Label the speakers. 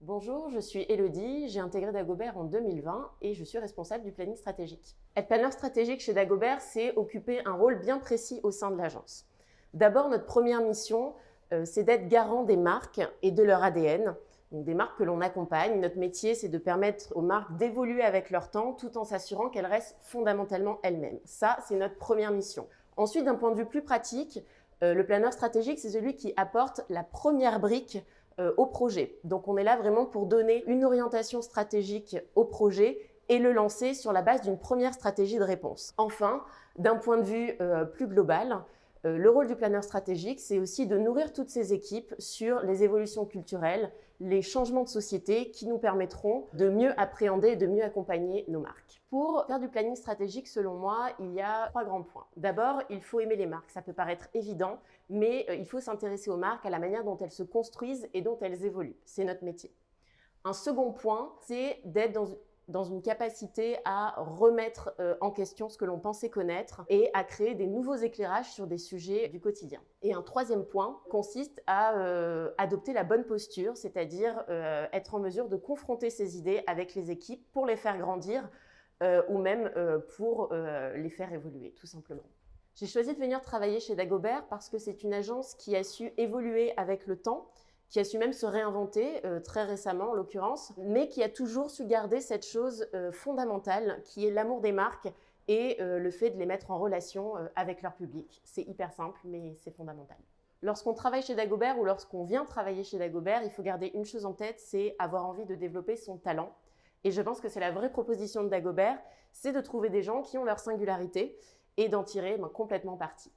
Speaker 1: Bonjour, je suis Elodie, j'ai intégré Dagobert en 2020 et je suis responsable du planning stratégique. Être planeur stratégique chez Dagobert, c'est occuper un rôle bien précis au sein de l'agence. D'abord, notre première mission, c'est d'être garant des marques et de leur ADN, donc des marques que l'on accompagne. Notre métier, c'est de permettre aux marques d'évoluer avec leur temps tout en s'assurant qu'elles restent fondamentalement elles-mêmes. Ça, c'est notre première mission. Ensuite, d'un point de vue plus pratique, le planeur stratégique, c'est celui qui apporte la première brique au projet. Donc on est là vraiment pour donner une orientation stratégique au projet et le lancer sur la base d'une première stratégie de réponse. Enfin, d'un point de vue plus global, le rôle du planeur stratégique, c'est aussi de nourrir toutes ces équipes sur les évolutions culturelles, les changements de société qui nous permettront de mieux appréhender et de mieux accompagner nos marques. Pour faire du planning stratégique, selon moi, il y a 3 grands points. D'abord, il faut aimer les marques. Ça peut paraître évident, mais il faut s'intéresser aux marques, à la manière dont elles se construisent et dont elles évoluent. C'est notre métier. Un second point, c'est d'être dans une capacité à remettre en question ce que l'on pensait connaître et à créer des nouveaux éclairages sur des sujets du quotidien. Et un troisième point consiste à adopter la bonne posture, c'est-à-dire être en mesure de confronter ses idées avec les équipes pour les faire grandir ou même pour les faire évoluer, tout simplement. J'ai choisi de venir travailler chez Dagobert parce que c'est une agence qui a su évoluer avec le temps, qui a su même se réinventer très récemment en l'occurrence, mais qui a toujours su garder cette chose fondamentale qui est l'amour des marques et le fait de les mettre en relation avec leur public. C'est hyper simple, mais c'est fondamental. Lorsqu'on travaille chez Dagobert ou lorsqu'on vient travailler chez Dagobert, il faut garder une chose en tête, c'est avoir envie de développer son talent. Et je pense que c'est la vraie proposition de Dagobert, c'est de trouver des gens qui ont leur singularité et d'en tirer complètement parti.